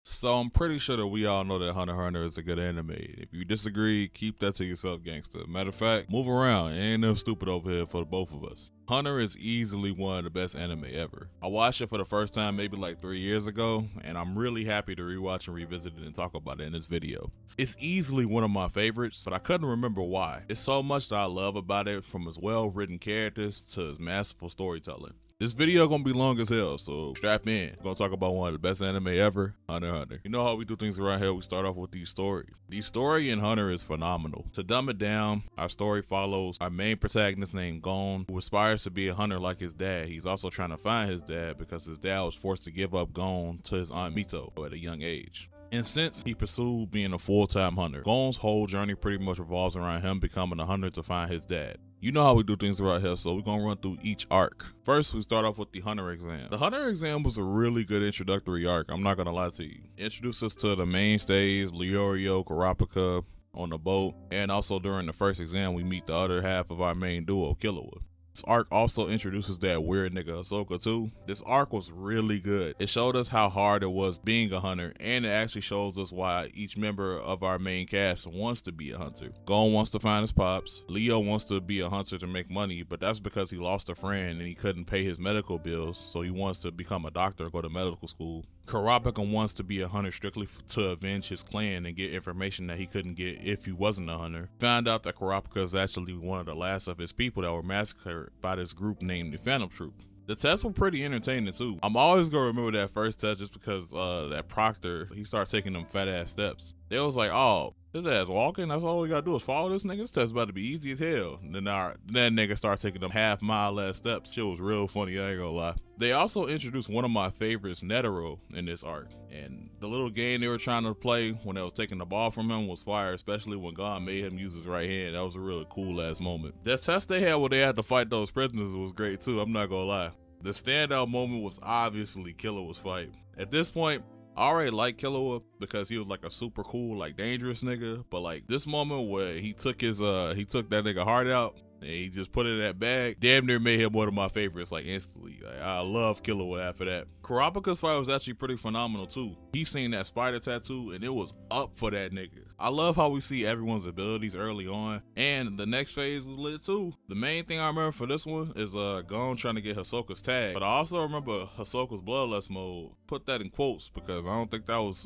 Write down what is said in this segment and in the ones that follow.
So I'm pretty sure that we all know that Hunter x Hunter is a good anime. If you disagree, keep that to yourself, gangster. Matter of fact, move around. It ain't no stupid over here for the both of us. Hunter is easily one of the best anime ever. I watched it for the first time maybe like 3 years ago, and I'm really happy to rewatch and revisit it and talk about it in this video. It's easily one of my favorites, but I couldn't remember why. It's so much that I love about it, from its well-written characters to its masterful storytelling. This video gonna be long as hell, so strap in. We're gonna talk about one of the best anime ever, Hunter x Hunter. You know how we do things around here, we start off with these stories. The story in Hunter is phenomenal. To dumb it down, our story follows our main protagonist named Gon, who aspires to be a hunter like his dad. He's also trying to find his dad because his dad was forced to give up Gon to his aunt Mito at a young age. And since he pursued being a full-time hunter, Gon's whole journey pretty much revolves around him becoming a hunter to find his dad. You know how we do things around here, so we're gonna run through each arc. First, we start off with the Hunter exam. The Hunter exam was a really good introductory arc, I'm not gonna lie to you. Introduced us to the mainstays, Leorio, Kurapika on the boat, and also during the first exam, we meet the other half of our main duo, Killua. This arc also introduces that weird nigga Ahsoka too. This arc was really good. It showed us how hard it was being a hunter, and it actually shows us why each member of our main cast wants to be a hunter. Gon wants to find his pops. Leo wants to be a hunter to make money, but that's because he lost a friend and he couldn't pay his medical bills, so he wants to become a doctor or go to medical school. Kurapika wants to be a hunter strictly to avenge his clan and get information that he couldn't get if he wasn't a hunter. Found out that Kurapika is actually one of the last of his people that were massacred by this group named the Phantom Troop. The tests were pretty entertaining too. I'm always gonna remember that first test just because that proctor, he started taking them fat ass steps. They was like, oh, his ass walking, that's all we gotta do is follow this nigga. This test about to be easy as hell. And then that nigga started taking them half-mile ass steps. Shit was real funny, I ain't gonna lie. They also introduced one of my favorites, Netero, in this arc. And the little game they were trying to play when they was taking the ball from him was fire, especially when Gon made him use his right hand. That was a really cool ass moment. That test they had where they had to fight those prisoners was great too, I'm not gonna lie. The standout moment was obviously Killua's fight. At this point, I already like Killua because he was like a super cool, like dangerous nigga. But like this moment where he took his he took that nigga heart out and he just put it in that bag, damn near made him one of my favorites like instantly. Like, I love Killua after that. Kurapika's fight was actually pretty phenomenal too. He seen that spider tattoo and it was up for that nigga. I love how we see everyone's abilities early on, and the next phase was lit too. The main thing I remember for this one is Gon trying to get Hisoka's tag, but I also remember Hisoka's bloodlust mode. Put that in quotes because I don't think that was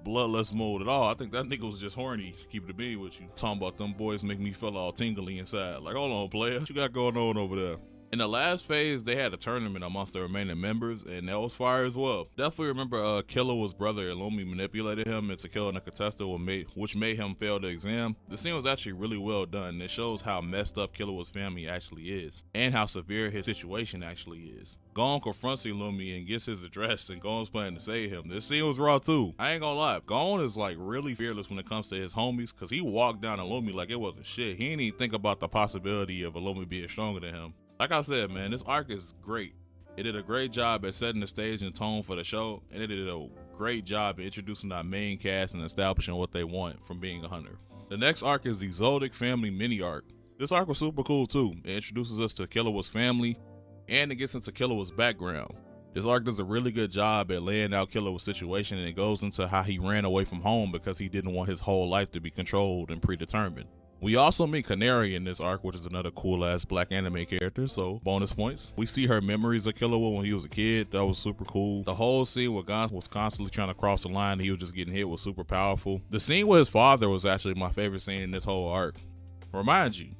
bloodlust mode at all. I think that nigga was just horny, keep it being with you. Talking about them boys make me feel all tingly inside. Like, hold on, player, what you got going on over there? In the last phase, they had a tournament amongst the remaining members, and that was fire as well. Definitely remember Killua's brother Illumi manipulated him into killing a contestant, which made him fail the exam. The scene was actually really well done. It shows how messed up Killua's family actually is, and how severe his situation actually is. Gon confronts Illumi and gets his address, and Gon's planning to save him. This scene was raw too. I ain't gonna lie, Gon is like really fearless when it comes to his homies, cause he walked down Illumi like it wasn't shit. He didn't even think about the possibility of Illumi being stronger than him. Like I said, man, this arc is great. It did a great job at setting the stage and tone for the show, and it did a great job at introducing our main cast and establishing what they want from being a hunter. The next arc is the Zodic family mini arc. This arc was super cool too. It introduces us to Killua's family, and it gets into Killua's background. This arc does a really good job at laying out Killua's situation, and it goes into how he ran away from home because he didn't want his whole life to be controlled and predetermined. We also meet Canary in this arc, which is another cool ass black anime character, so bonus points. We see her memories of Killua when he was a kid. That was super cool. The whole scene where Gon was constantly trying to cross the line and he was just getting hit was super powerful. The scene with his father was actually my favorite scene in this whole arc. Remind you,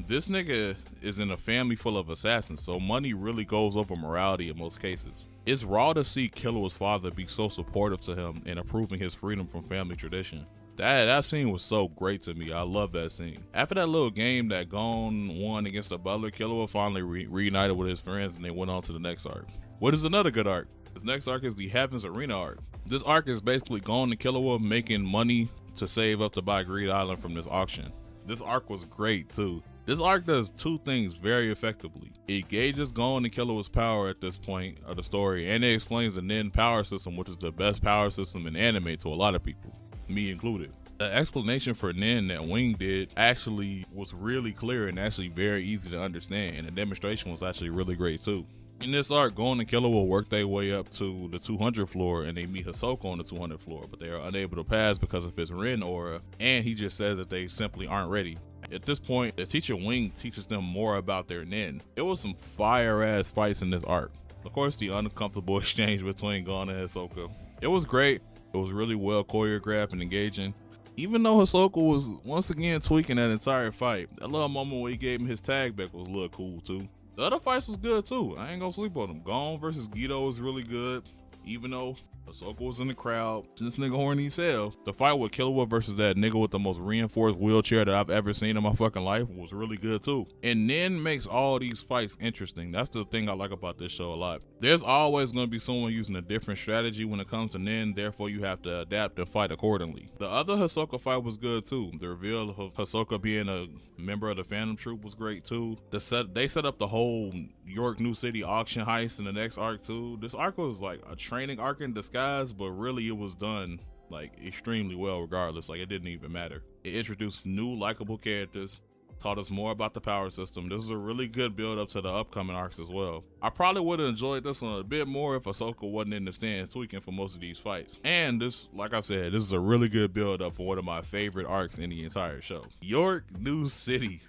this nigga is in a family full of assassins, so money really goes over morality in most cases. It's raw to see Killua's father be so supportive to him and approving his freedom from family tradition. That scene was so great to me. I love that scene. After that little game that Gon won against the Butler, Killua finally reunited with his friends and they went on to the next arc. What is another good arc? This next arc is the Heavens Arena arc. This arc is basically Gon and Killua making money to save up to buy Greed Island from this auction. This arc was great too. This arc does two things very effectively. It gauges Gon and Killua's power at this point of the story, and it explains the Nen power system, which is the best power system in anime to a lot of people, me included. The explanation for Nen that Wing did actually was really clear and actually very easy to understand, and the demonstration was actually really great too. In this arc, Gon and Killer will work their way up to the 200 floor and they meet Hisoka on the 200 floor, but they are unable to pass because of his Rin aura, and he just says that they simply aren't ready. At this point, the teacher Wing teaches them more about their Nin. It was some fire ass fights in this arc. Of course, the uncomfortable exchange between Gon and Hisoka. It was great. It was really well choreographed and engaging. Even though Hisoka was once again tweaking that entire fight, that little moment where he gave him his tag back was a little cool too. The other fights was good too. I ain't gonna sleep on them. Gon versus Gedo was really good. Even though Hisoka was in the crowd, this nigga horny as hell. The fight with Killua versus that nigga with the most reinforced wheelchair that I've ever seen in my fucking life was really good too. And then makes all these fights interesting. That's the thing I like about this show a lot. There's always going to be someone using a different strategy when it comes to Nin, therefore you have to adapt and fight accordingly. The other Hisoka fight was good too. The reveal of Hisoka being a member of the Phantom Troop was great too. They set up the whole York New City auction heist in the next arc too. This arc was like a training arc in disguise, but really it was done like extremely well regardless. Like it didn't even matter. It introduced new likable characters, taught us more about the power system. This is a really good build up to the upcoming arcs as well. I probably would have enjoyed this one a bit more if Ahsoka wasn't in the stand tweaking for most of these fights. And this, like I said, this is a really good build up for one of my favorite arcs in the entire show. York New City.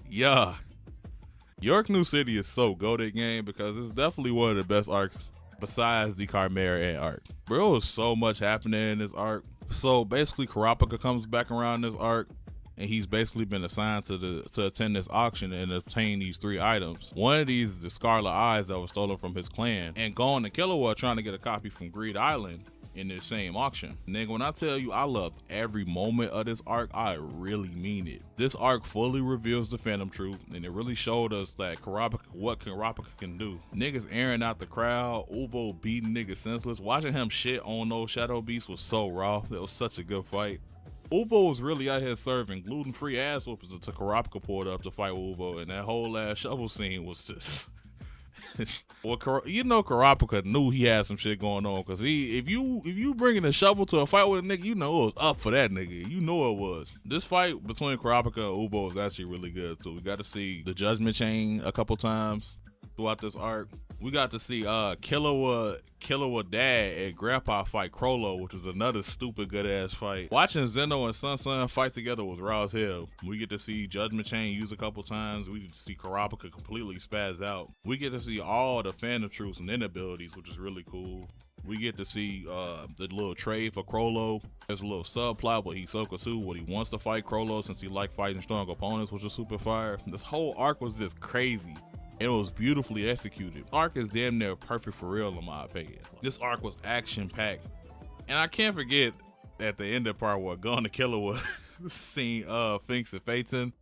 Yeah. York New City is so goated game because it's definitely one of the best arcs besides the Chimera arc. Bro, was so much happening in this arc. So basically Kurapika comes back around this arc, and he's basically been assigned to attend this auction and obtain these 3 items. One of these is the Scarlet Eyes that was stolen from his clan, and Gon and Killua are trying to get a copy from Greed Island in this same auction. Nigga, when I tell you I loved every moment of this arc, I really mean it. This arc fully reveals the Phantom Troop, and it really showed us that what Kurapika can do. Niggas airing out the crowd, Uvo beating niggas senseless. Watching him shit on those Shadow Beasts was so raw. It was such a good fight. Uvo was really out here serving gluten-free ass whoopers until Kurapika pulled up to fight Uvo, and that whole last shovel scene was just... well, you know Kurapika knew he had some shit going on, because if you bringing a shovel to a fight with a nigga, you know it was up for that nigga. You know it was. This fight between Kurapika and Uvo was actually really good too. We got to see the Judgment Chain a couple times throughout this arc. We got to see Killua dad and grandpa fight Crollo, which was another stupid good ass fight. Watching Zeno and Sun fight together was raw as hell. We get to see Judgment Chain use a couple times. We get to see Kurapika completely spaz out. We get to see all the Phantom Troops and Nin abilities, which is really cool. We get to see the little trade for Crollo. There's a little subplot with Hisoka too, what he wants to fight Crollo since he liked fighting strong opponents, which was super fire. This whole arc was just crazy. It was beautifully executed. Arc is damn near perfect for real in my opinion. This arc was action packed. And I can't forget at the end of the part where Gon and Killua seen Finks and Phaeton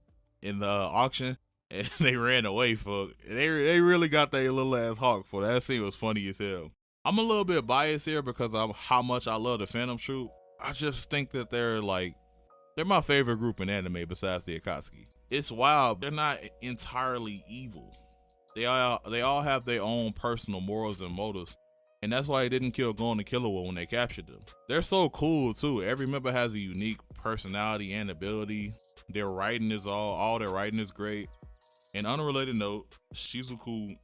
in the auction, and they ran away for they really got their little ass hawk for that. Scene was funny as hell. I'm a little bit biased here because of how much I love the Phantom Troop. I just think that they're my favorite group in anime besides the Akatsuki. It's wild. They're not entirely evil. They all have their own personal morals and motives, and that's why they didn't kill Gon and Killua when they captured them. They're so cool too. Every member has a unique personality and ability. Their writing is all their writing is great. And unrelated note, Shizuku,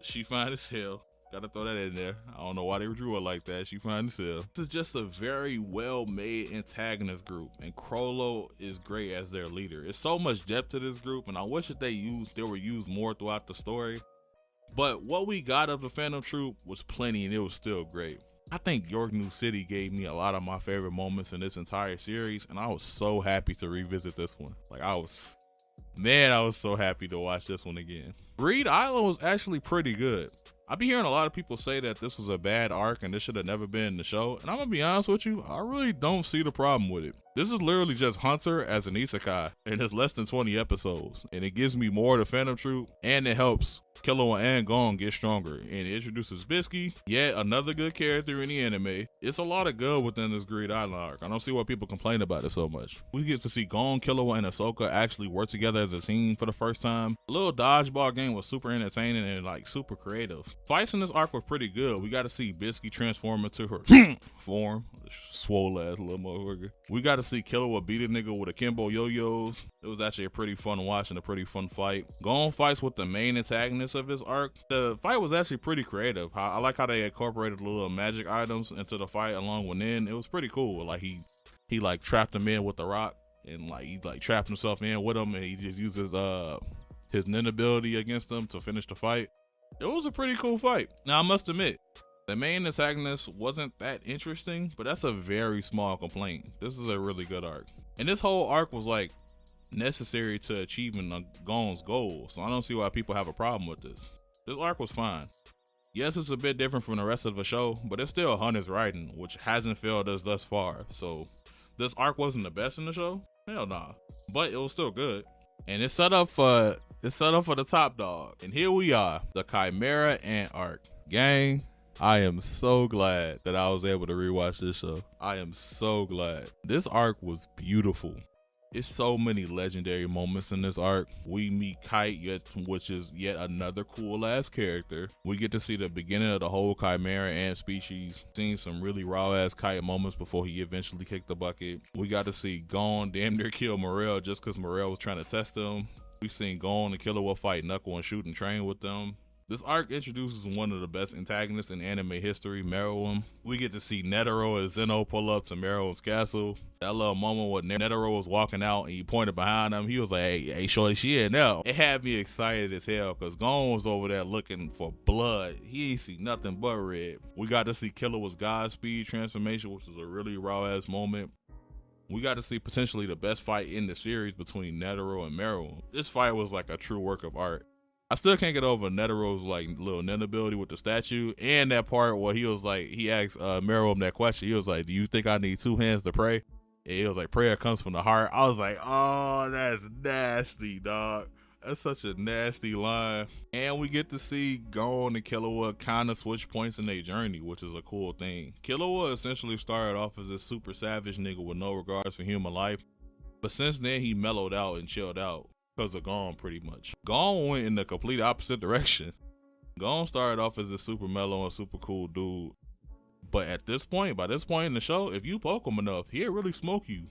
she fine as hell. Gotta throw that in there. I don't know why they drew her like that. She fine as hell. This is just a very well-made antagonist group, and Crollo is great as their leader. There's so much depth to this group, and I wish that they were used more throughout the story. But what we got of the Phantom Troop was plenty, and it was still great. I think York New City gave me a lot of my favorite moments in this entire series, and I was so happy to revisit this one. I was so happy to watch this one again. Greed Island was actually pretty good. I be hearing a lot of people say that this was a bad arc and this should have never been in the show, and I'm gonna be honest with you, I really don't see the problem with it. This is literally just Hunter as an isekai, and it's less than 20 episodes, and it gives me more of the Phantom Troop, and it helps Killua and Gon get stronger, and it introduces Bisky, yet another good character in the anime. It's a lot of good within this Greed Island arc. I don't see why people complain about it so much. We get to see Gon, Killua, and Ahsoka actually work together as a team for the first time. A little dodgeball game was super entertaining and super creative. Fights in this arc were pretty good. We got to see Bisky transform into her form, swole ass little motherfucker. We got to see Killua beat a nigga with akimbo yo-yos. It was actually a pretty fun watch and a pretty fun fight. Gon fights with the main antagonist of his arc. The fight was actually pretty creative. I like how they incorporated little magic items into the fight along with Nin. It was pretty cool. Like he like trapped him in with the rock, and like he like trapped himself in with him, and he just uses his Nin ability against him to finish the fight. It was a pretty cool fight. Now I must admit, the main antagonist wasn't that interesting, but that's a very small complaint. This is a really good arc. And this whole arc was like necessary to achieving Gon's goal, so I don't see why people have a problem with this. This arc was fine. Yes, it's a bit different from the rest of the show, but it's still Hunter's writing, which hasn't failed us thus far. So this arc wasn't the best in the show? Hell nah. But it was still good. And it's set up for the top dog. And here we are, the Chimera Ant arc. Gang, I am so glad that I was able to rewatch this show. I am so glad. This arc was beautiful. It's so many legendary moments in this arc. We meet Kite, which is yet another cool ass character. We get to see the beginning of the whole Chimera Ant species, seeing some really raw ass Kite moments before he eventually kicked the bucket. We got to see Gon damn near kill Morel just because Morel was trying to test him. We've seen Gon and Killua fight Knuckle and shoot and train with them. This arc introduces one of the best antagonists in anime history, Meruem. We get to see Netero and Zeno pull up to Meruem's castle. That little moment when Netero was walking out and he pointed behind him, he was like, hey, shorty, she in now. It had me excited as hell because Gon was over there looking for blood. He ain't see nothing but red. We got to see Killua's Godspeed transformation, which was a really raw ass moment. We got to see potentially the best fight in the series between Netero and Meruem. This fight was like a true work of art. I still can't get over Netero's like little Nin ability with the statue, and that part where he was like, he asked Meruem that question. He was like, do you think I need 2 hands to pray? And he was like, prayer comes from the heart. I was like, oh, that's nasty, dog. That's such a nasty line. And we get to see Gon and Killua kind of switch points in their journey, which is a cool thing. Killua essentially started off as this super savage nigga with no regards for human life, but since then he mellowed out and chilled out. Because of Gon, pretty much. Gon went in the complete opposite direction. Gon started off as a super mellow and super cool dude, but by this point in the show, if you poke him enough, he'll really smoke you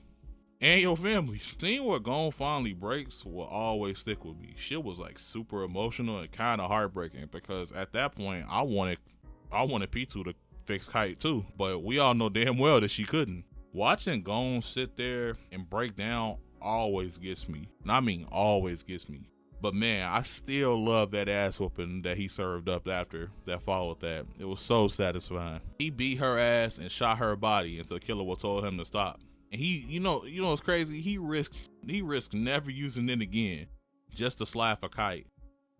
and your family. Seeing where Gon finally breaks will always stick with me. Shit was like super emotional and kind of heartbreaking because at that point I wanted P2 to fix Kite too, but we all know damn well that she couldn't. Watching Gon sit there and break down always gets me, and I mean always gets me. But man, I still love that ass whooping that he served up after that followed that. It was so satisfying. He beat her ass and shot her body until Killua told him to stop. And he, you know what's crazy? He risked never using it again just to slap a Kite.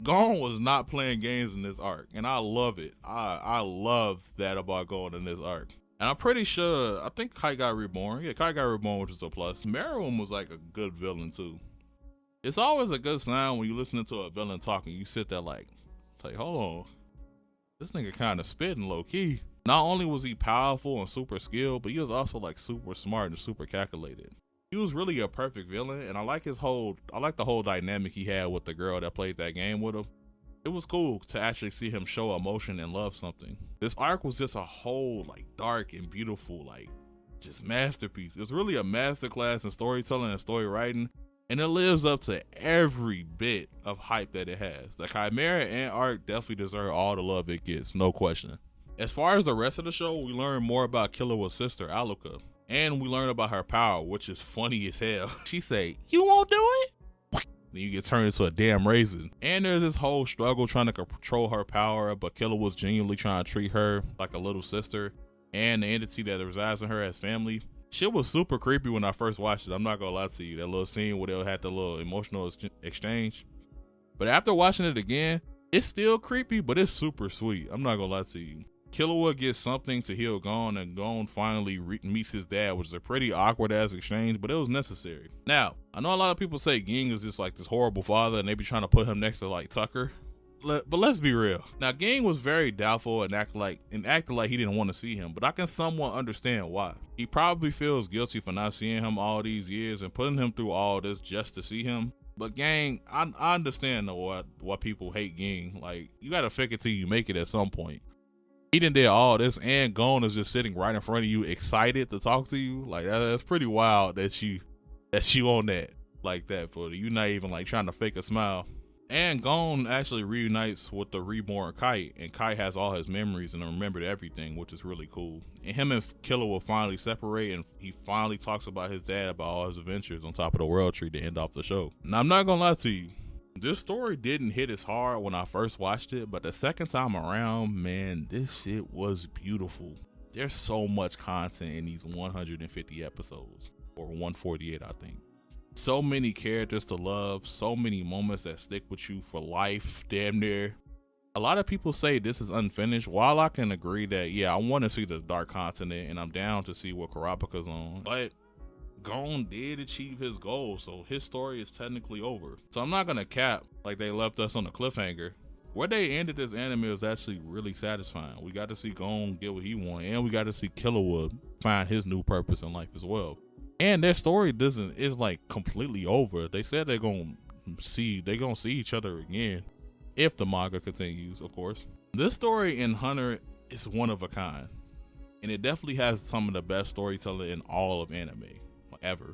Gon was not playing games in this arc, and I love it. I love that about Gon in this arc. And I'm pretty sure, I think Kite got reborn. Yeah, Kite got reborn, which is a plus. Meruem was like a good villain too. It's always a good sign when you listening to a villain talking, you sit there like, hold on. This nigga kind of spitting low key. Not only was he powerful and super skilled, but he was also like super smart and super calculated. He was really a perfect villain, and I like the whole dynamic he had with the girl that played that game with him. It was cool to actually see him show emotion and love something. This arc was just a whole like dark and beautiful, like just masterpiece. It was really a masterclass in storytelling and story writing, and it lives up to every bit of hype that it has. The Chimera Ant arc definitely deserves all the love it gets, no question. As far as the rest of the show, we learn more about Killua's sister, Alluka, and we learn about her power, which is funny as hell. She say, "You won't do it?" Then you get turned into a damn raisin. And there's this whole struggle trying to control her power, but Killua was genuinely trying to treat her like a little sister and the entity that resides in her as family. Shit was super creepy when I first watched it. I'm not gonna lie to you. That little scene where they had the little emotional exchange. But after watching it again, it's still creepy, but it's super sweet. I'm not gonna lie to you. Killua gets something to heal Gon, and Gon finally meets his dad, which is a pretty awkward ass exchange, but it was necessary. Now, I know a lot of people say Ging is just like this horrible father and they be trying to put him next to like Tucker. But let's be real. Now, Ging was very doubtful and acted like he didn't want to see him, but I can somewhat understand why. He probably feels guilty for not seeing him all these years and putting him through all this just to see him. But gang, I understand though why people hate Ging. Like, you gotta fake it till you make it at some point. He done did all this, and Gon is just sitting right in front of you, excited to talk to you. Like, that's pretty wild that you on that like that, for you not even like trying to fake a smile. And Gon actually reunites with the reborn Kite, and Kite has all his memories and remembered everything, which is really cool. And him and Killer will finally separate, and he finally talks about his dad, about all his adventures on top of the World Tree to end off the show. Now, I'm not gonna lie to you, this story didn't hit as hard when I first watched it, but the second time around, man, this shit was beautiful. There's so much content in these 150 episodes, or 148, I think. So many characters to love, so many moments that stick with you for life, damn near. A lot of people say this is unfinished. While I can agree that, yeah, I want to see the Dark Continent, and I'm down to see what Kurapika's on, but Gon did achieve his goal, so his story is technically over. So I'm not gonna cap like they left us on a cliffhanger. Where they ended this anime was actually really satisfying. We got to see Gon get what he wanted, and we got to see Killua find his new purpose in life as well. And their story is like completely over. They said they're gonna see each other again if the manga continues, of course. This story in Hunter is one of a kind, and it definitely has some of the best storytelling in all of anime ever.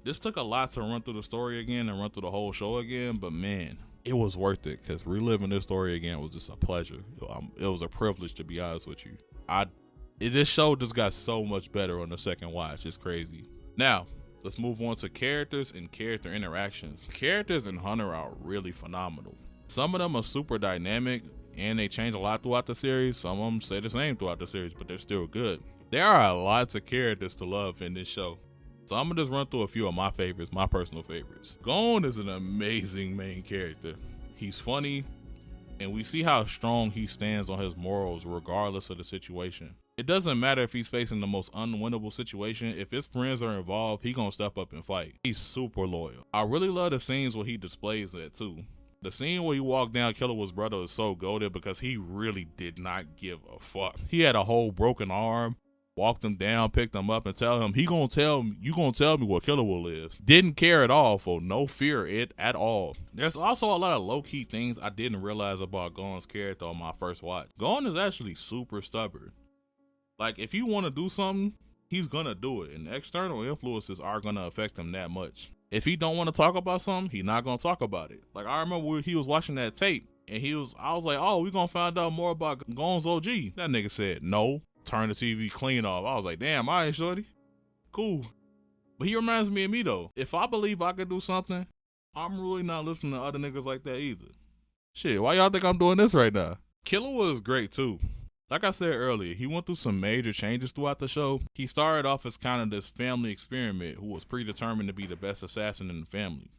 This took a lot to run through the story again and run through the whole show again, but man, it was worth it, because reliving this story again was just a pleasure. It was a privilege, to be honest with you. This show just got so much better on the second watch. It's crazy. Now, let's move on to characters and character interactions. Characters in Hunter are really phenomenal. Some of them are super dynamic, and they change a lot throughout the series. Some of them stay the same throughout the series, but they're still good. There are lots of characters to love in this show, so I'm gonna just run through a few of my favorites, my personal favorites. Gon is an amazing main character. He's funny, and we see how strong he stands on his morals regardless of the situation. It doesn't matter if he's facing the most unwinnable situation. If his friends are involved, he gonna step up and fight. He's super loyal. I really love the scenes where he displays that too. The scene where he walked down Killua's brother is so goated, because he really did not give a fuck. He had a whole broken arm, walked him down, picked him up, and tell him, you gonna tell me where Killua lives. Didn't care at all, for no fear at all. There's also a lot of low-key things I didn't realize about Gon's character on my first watch. Gon is actually super stubborn. Like, if you want to do something, he's gonna do it, and external influences are gonna affect him that much. If he don't want to talk about something, he's not gonna talk about it. Like, I remember when he was watching that tape, and I was like, oh, we gonna find out more about Gon's OG. That nigga said no, turn the TV clean off. I was like, damn, all right, shorty, cool. But he reminds me of me though. If I believe I could do something, I'm really not listening to other niggas like that either. Shit, why y'all think I'm doing this right now? Killua is great too. Like I said earlier, he went through some major changes throughout the show. He started off as kind of this family experiment who was predetermined to be the best assassin in the family.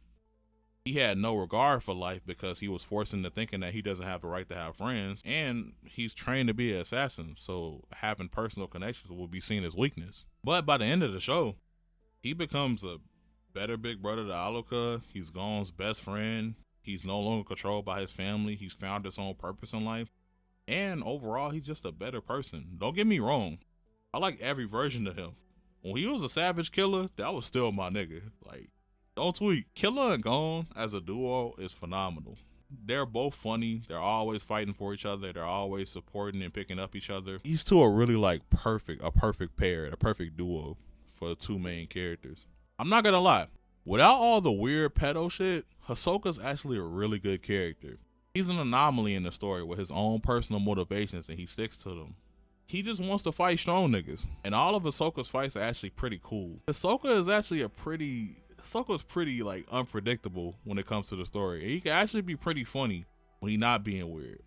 He had no regard for life because he was forced into thinking that he doesn't have the right to have friends, and he's trained to be an assassin, so having personal connections will be seen as weakness. But by the end of the show, he becomes a better big brother to Alluka. He's Gon's best friend. He's no longer controlled by his family. He's found his own purpose in life. And overall, he's just a better person. Don't get me wrong, I like every version of him. When he was a savage killer, that was still my nigga. Like, don't tweet. Killer and Gon as a duo is phenomenal. They're both funny. They're always fighting for each other. They're always supporting and picking up each other. These two are really like a perfect pair, a perfect duo for the two main characters. I'm not gonna lie, without all the weird pedo shit, Hisoka's actually a really good character. He's an anomaly in the story with his own personal motivations, and he sticks to them. He just wants to fight strong niggas, and all of Hisoka's fights are actually pretty cool. Hisoka's pretty like unpredictable when it comes to the story. He can actually be pretty funny when he's not being weird,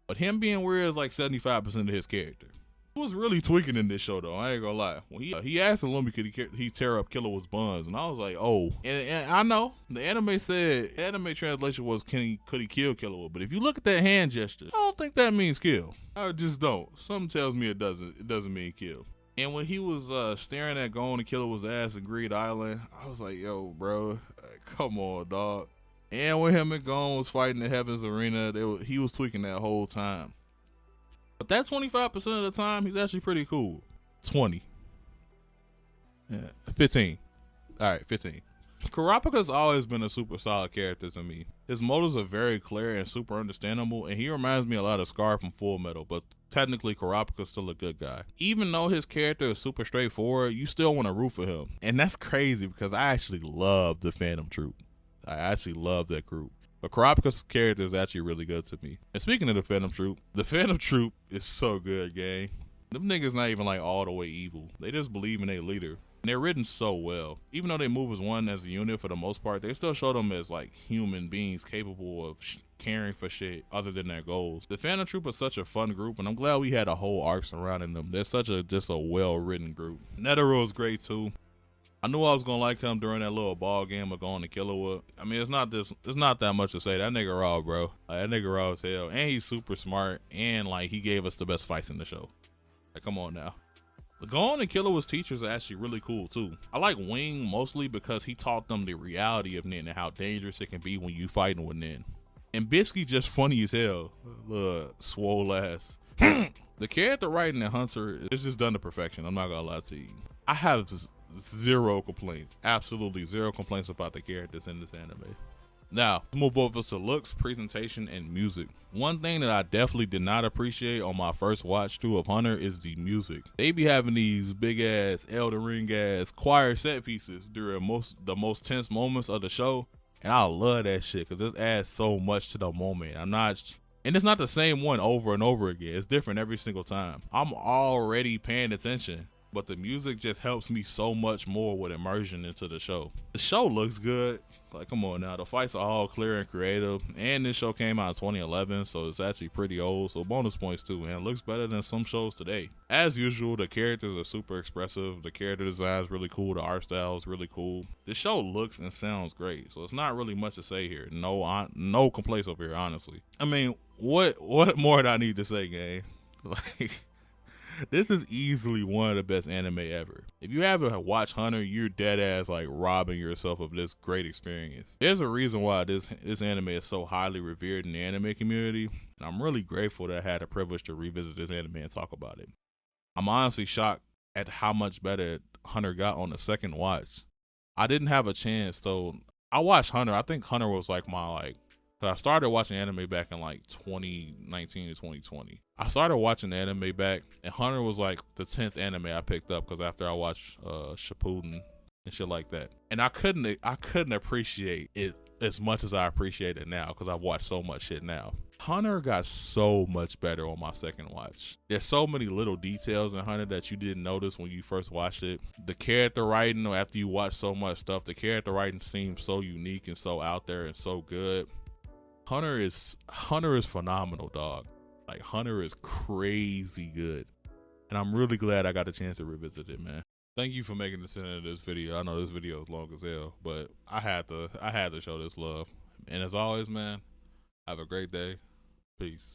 but him being weird is like 75% of his character. He was really tweaking in this show though, I ain't gonna lie. When he asked Illumi could he tear up Killua's buns, and I was like, oh. And I know the anime translation was could he kill Killua, but if you look at that hand gesture, I don't think that means kill. I just don't. Something tells me it doesn't mean kill. And when he was staring at Gon and Killua's ass in Greed Island, I was like, yo, bro, come on, dog. And when him and Gon was fighting in Heaven's Arena, he was tweaking that whole time. But that 25% of the time, he's actually pretty cool. 20. Yeah, 15. All right, 15. Kurapika's always been a super solid character to me. His motives are very clear and super understandable, and he reminds me a lot of Scar from Full Metal, but technically Kurapika's still a good guy. Even though his character is super straightforward, you still want to root for him. And that's crazy because I actually love the Phantom Troop. I actually love that group. But Kurapika's character is actually really good to me. And speaking of the Phantom Troop is so good, gang. Them niggas not even like all the way evil. They just believe in their leader. And they're written so well. Even though they move as one as a unit for the most part, they still show them as like human beings capable of caring for shit other than their goals. The Phantom Troop is such a fun group, and I'm glad we had a whole arc surrounding them. They're such a just a well-written group. Netero is great too. I knew I was gonna like him during that little ball game of going to Killua. I mean, it's not that much to say. That nigga raw, bro. That nigga raw as hell, and he's super smart, and like he gave us the best fights in the show. Like, come on now. Going to Killua's teachers are actually really cool too. I like Wing mostly because he taught them the reality of Nen and how dangerous it can be when you fighting with Nen. And Bisky just funny as hell. Look, swole ass. The character writing in Hunter is just done to perfection. I'm not gonna lie to you. I have zero complaints, absolutely zero complaints about the characters in this anime. Now, let's move over to looks, presentation, and music. One thing that I definitely did not appreciate on my first watch through of Hunter is the music. They be having these big ass Elden Ring ass choir set pieces during the most tense moments of the show, and I love that shit because this adds so much to the moment. And it's not the same one over and over again. It's different every single time. I'm already paying attention, but the music just helps me so much more with immersion into the show. The show looks good. Like, come on now, the fights are all clear and creative, and this show came out in 2011, so it's actually pretty old, so bonus points too, and it looks better than some shows today. As usual, the characters are super expressive, the character design is really cool, the art style is really cool. This show looks and sounds great, so it's not really much to say here. No complaints over here, honestly. I mean, what more do I need to say, gang? Like, this is easily one of the best anime ever. If you haven't watched Hunter, you're dead ass like robbing yourself of this great experience. There's a reason why this anime is so highly revered in the anime community. And I'm really grateful that I had the privilege to revisit this anime and talk about it. I'm honestly shocked at how much better Hunter got on the second watch. I didn't have a chance, so I watched Hunter. I think Hunter was like I started watching anime back in like 2019 to 2020. I started watching the anime back, and Hunter was like the 10th anime I picked up because after I watched Shippuden and shit like that. And I couldn't appreciate it as much as I appreciate it now because I've watched so much shit now. Hunter got so much better on my second watch. There's so many little details in Hunter that you didn't notice when you first watched it. The character writing, after you watch so much stuff, the character writing seems so unique and so out there and so good. Hunter is phenomenal, dog. Like, Hunter is crazy good. And I'm really glad I got a chance to revisit it, man. Thank you for making this into this video. I know this video is long as hell, but I had to show this love. And as always, man, have a great day. Peace.